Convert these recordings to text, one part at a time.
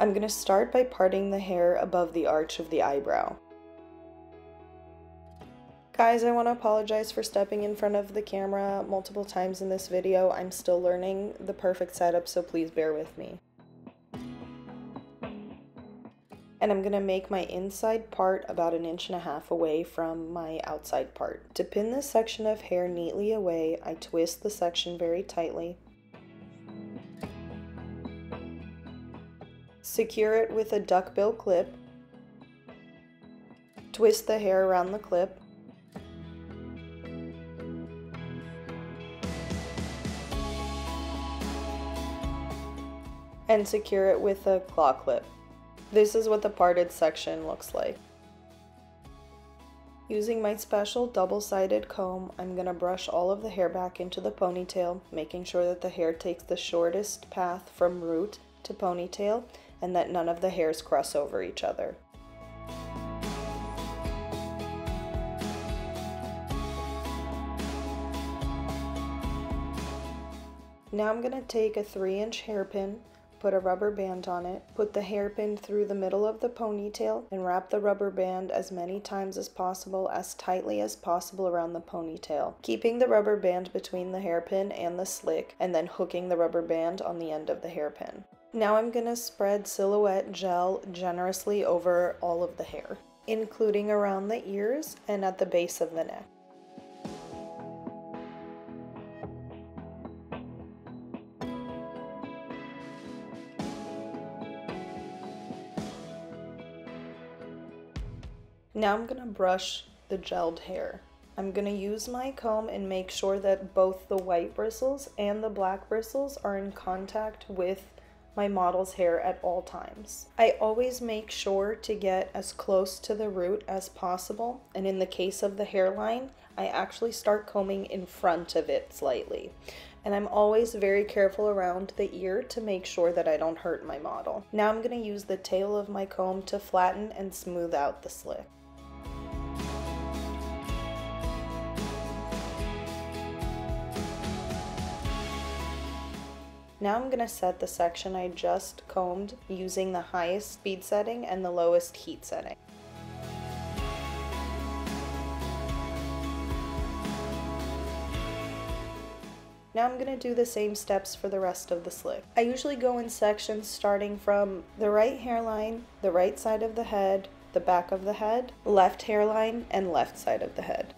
I'm going to start by parting the hair above the arch of the eyebrow. Guys, I want to apologize for stepping in front of the camera multiple times in this video. I'm still learning the perfect setup, so please bear with me. And I'm going to make my inside part about 1.5 inches away from my outside part. To pin this section of hair neatly away, I twist the section very tightly. Secure it with a duckbill clip. Twist the hair around the clip. And secure it with a claw clip. This is what the parted section looks like. Using my special double-sided comb, I'm going to brush all of the hair back into the ponytail, making sure that the hair takes the shortest path from root to ponytail and that none of the hairs cross over each other. Now I'm going to take a 3-inch hairpin, put a rubber band on it, put the hairpin through the middle of the ponytail, and wrap the rubber band as many times as possible, as tightly as possible around the ponytail, keeping the rubber band between the hairpin and the slick, and then hooking the rubber band on the end of the hairpin. Now I'm going to spread Silhouette gel generously over all of the hair, including around the ears and at the base of the neck. Now I'm going to brush the gelled hair. I'm going to use my comb and make sure that both the white bristles and the black bristles are in contact with my model's hair at all times. I always make sure to get as close to the root as possible, and in the case of the hairline, I actually start combing in front of it slightly. And I'm always very careful around the ear to make sure that I don't hurt my model. Now I'm going to use the tail of my comb to flatten and smooth out the slick. Now I'm going to set the section I just combed using the highest speed setting and the lowest heat setting. Now I'm going to do the same steps for the rest of the slick. I usually go in sections starting from the right hairline, the right side of the head, the back of the head, left hairline, and left side of the head.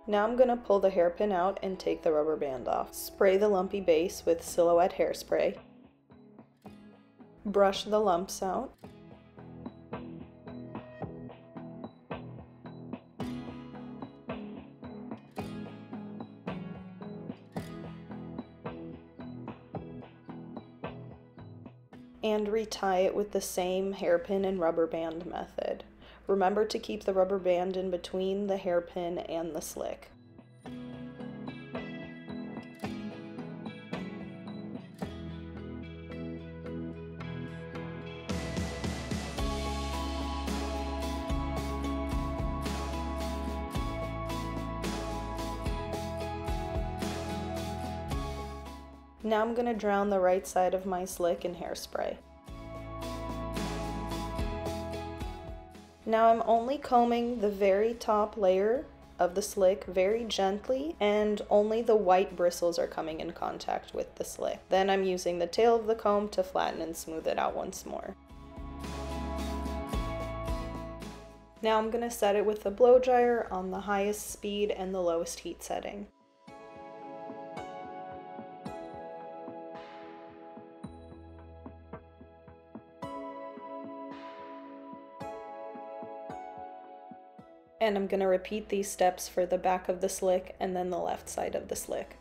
Now I'm going to pull the hairpin out and take the rubber band off. Spray the lumpy base with Silhouette hairspray. Brush the lumps out. And retie it with the same hairpin and rubber band method. Remember to keep the rubber band in between the hairpin and the slick. Now I'm going to drown the right side of my slick in hairspray. Now I'm only combing the very top layer of the slick very gently, and only the white bristles are coming in contact with the slick. Then I'm using the tail of the comb to flatten and smooth it out once more. Now I'm going to set it with a blow dryer on the highest speed and the lowest heat setting. And I'm going to repeat these steps for the back of the slick and then the left side of the slick.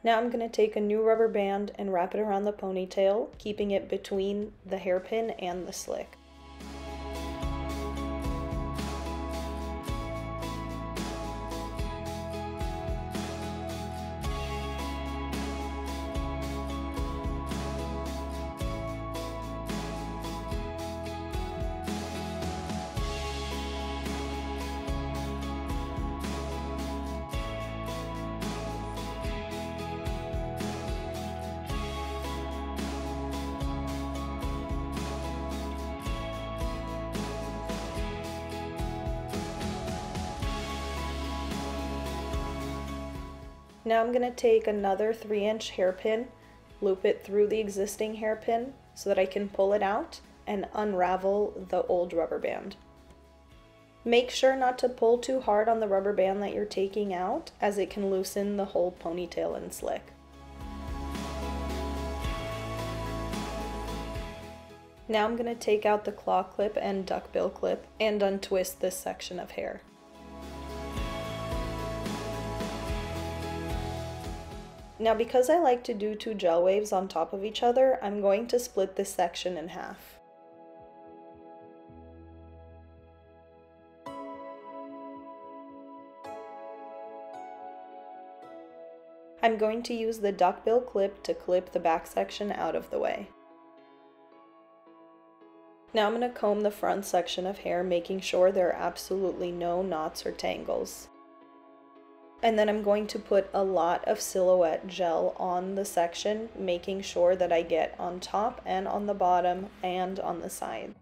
Now I'm going to take a new rubber band and wrap it around the ponytail, keeping it between the hairpin and the slick. Now I'm going to take another 3-inch hairpin, loop it through the existing hairpin so that I can pull it out and unravel the old rubber band. Make sure not to pull too hard on the rubber band that you're taking out, as it can loosen the whole ponytail and slick. Now I'm going to take out the claw clip and duckbill clip and untwist this section of hair. Now, because I like to do 2 gel waves on top of each other, I'm going to split this section in half. I'm going to use the duckbill clip to clip the back section out of the way. Now I'm going to comb the front section of hair, making sure there are absolutely no knots or tangles. And then I'm going to put a lot of silhouette gel on the section, making sure that I get on top and on the bottom and on the side.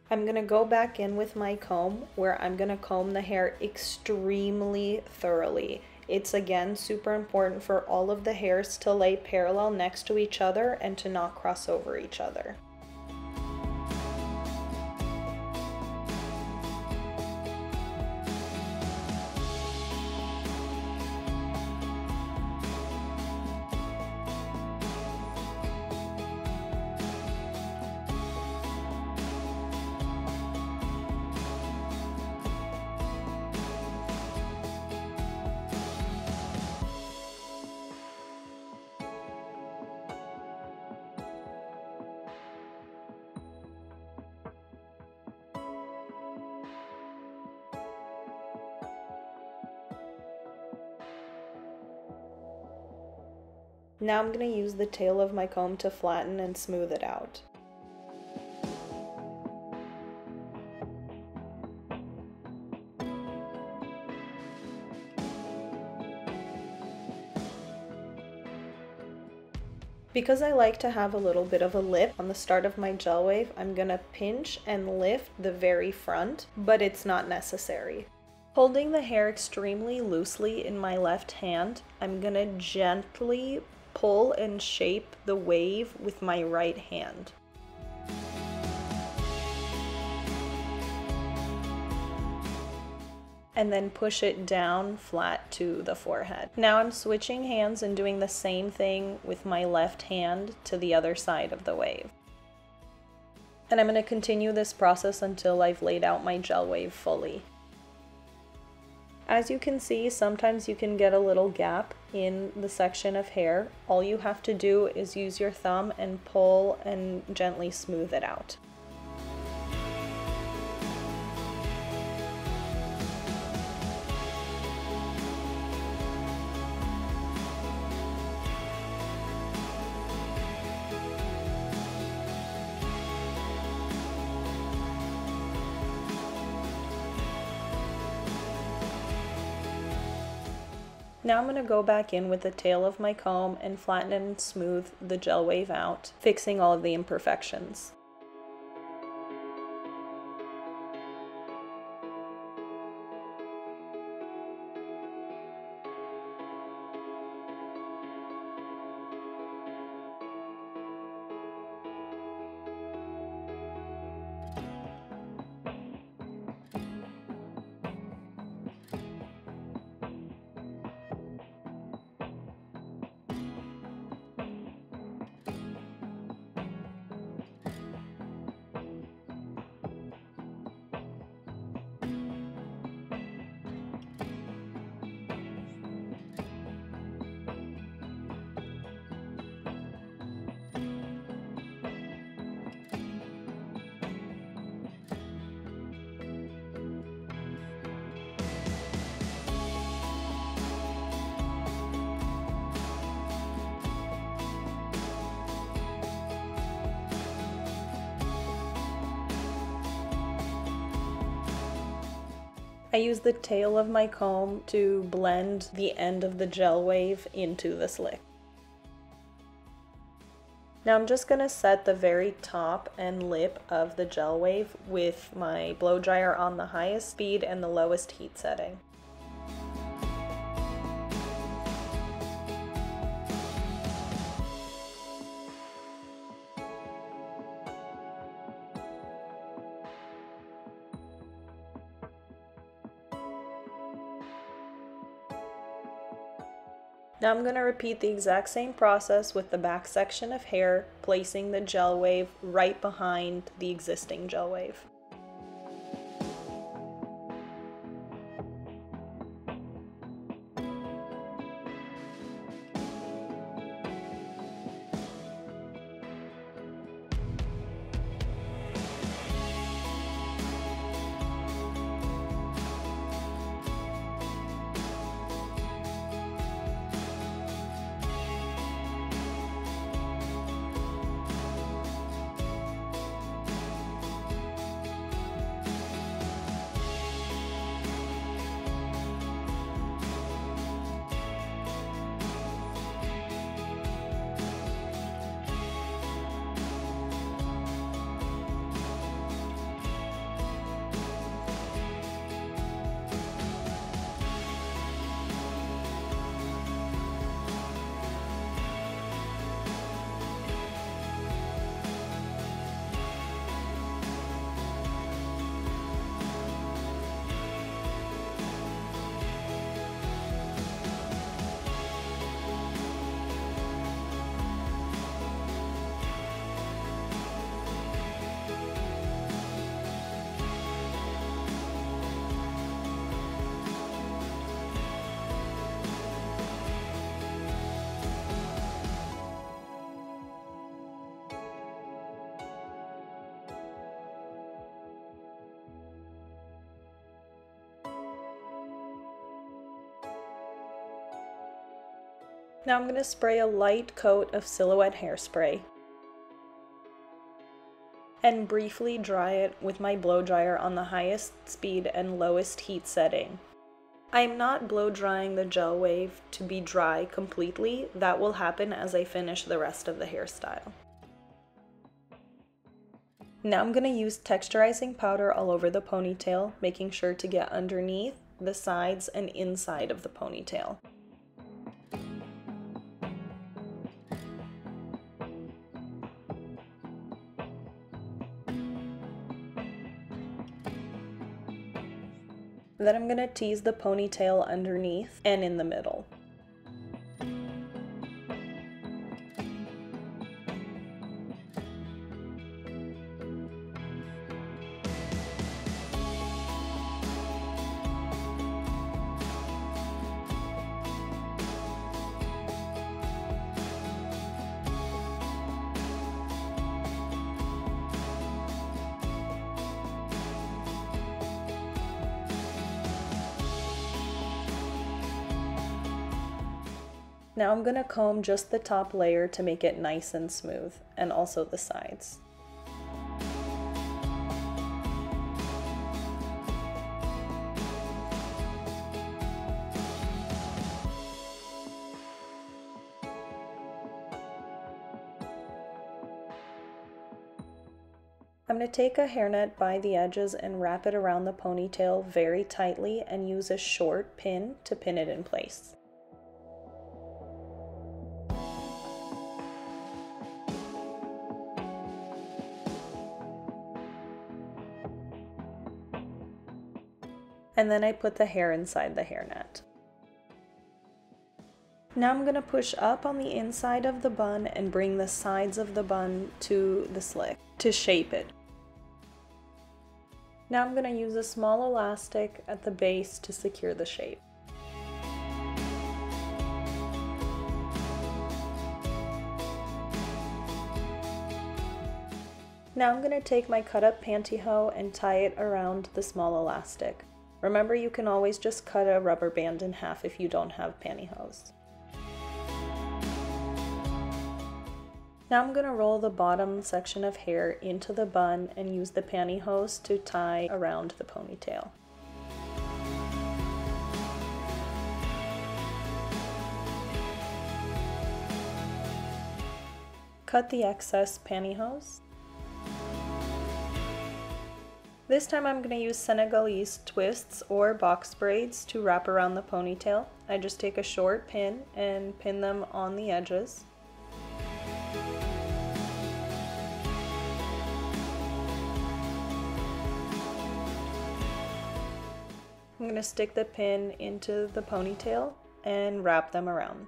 I'm going to go back in with my comb, where I'm going to comb the hair extremely thoroughly. It's again super important for all of the hairs to lay parallel next to each other and to not cross over each other. Now I'm going to use the tail of my comb to flatten and smooth it out. Because I like to have a little bit of a lip on the start of my gel wave, I'm going to pinch and lift the very front, but it's not necessary. Holding the hair extremely loosely in my left hand, I'm going to gently pull and shape the wave with my right hand. And then push it down flat to the forehead. Now I'm switching hands and doing the same thing with my left hand to the other side of the wave. And I'm going to continue this process until I've laid out my gel wave fully. As you can see, sometimes you can get a little gap in the section of hair. All you have to do is use your thumb and pull and gently smooth it out. Now I'm going to go back in with the tail of my comb and flatten and smooth the gel wave out, fixing all of the imperfections. I use the tail of my comb to blend the end of the gel wave into the slick. Now I'm just going to set the very top and lip of the gel wave with my blow dryer on the highest speed and the lowest heat setting. Now I'm going to repeat the exact same process with the back section of hair, placing the gel wave right behind the existing gel wave. Now I'm going to spray a light coat of Silhouette hairspray and briefly dry it with my blow dryer on the highest speed and lowest heat setting. I'm not blow drying the gel wave to be dry completely. That will happen as I finish the rest of the hairstyle. Now I'm going to use texturizing powder all over the ponytail, making sure to get underneath, the sides, and inside of the ponytail. Then I'm going to tease the ponytail underneath and in the middle. Now I'm going to comb just the top layer to make it nice and smooth, and also the sides. I'm going to take a hairnet by the edges and wrap it around the ponytail very tightly and use a short pin to pin it in place. And then I put the hair inside the hairnet. Now I'm going to push up on the inside of the bun and bring the sides of the bun to the slick to shape it. Now I'm going to use a small elastic at the base to secure the shape. Now I'm going to take my cut up pantyhose and tie it around the small elastic. Remember, you can always just cut a rubber band in half if you don't have pantyhose. Now I'm going to roll the bottom section of hair into the bun and use the pantyhose to tie around the ponytail. Cut the excess pantyhose. This time I'm going to use Senegalese twists or box braids to wrap around the ponytail. I just take a short pin and pin them on the edges. I'm going to stick the pin into the ponytail and wrap them around.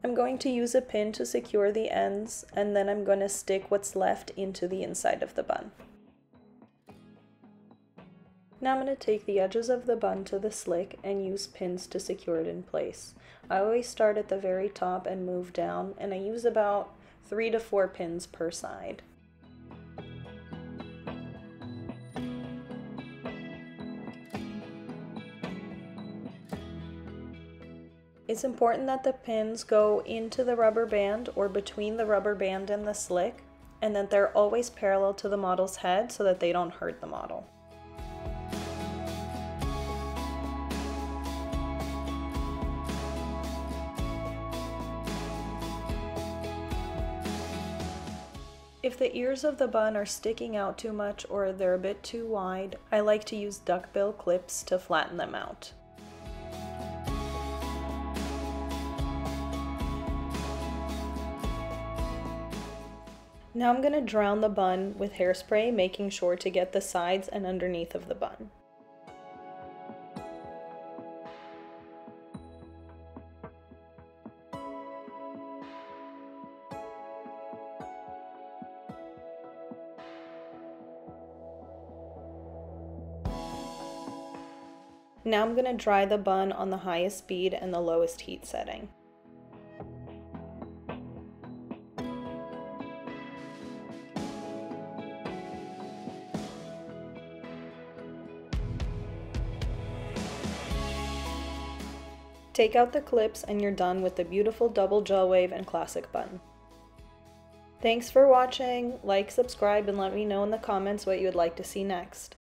I'm going to use a pin to secure the ends, and then I'm going to stick what's left into the inside of the bun. Now I'm going to take the edges of the bun to the slick and use pins to secure it in place. I always start at the very top and move down, and I use about 3 to 4 pins per side. It's important that the pins go into the rubber band or between the rubber band and the slick, and that they're always parallel to the model's head so that they don't hurt the model. If the ears of the bun are sticking out too much or they're a bit too wide, I like to use duckbill clips to flatten them out. Now I'm going to drown the bun with hairspray, making sure to get the sides and underneath of the bun. Now I'm going to dry the bun on the highest speed and the lowest heat setting. Take out the clips and you're done with the beautiful double gel wave and classic bun. Thanks for watching. Like, subscribe, and let me know in the comments what you would like to see next.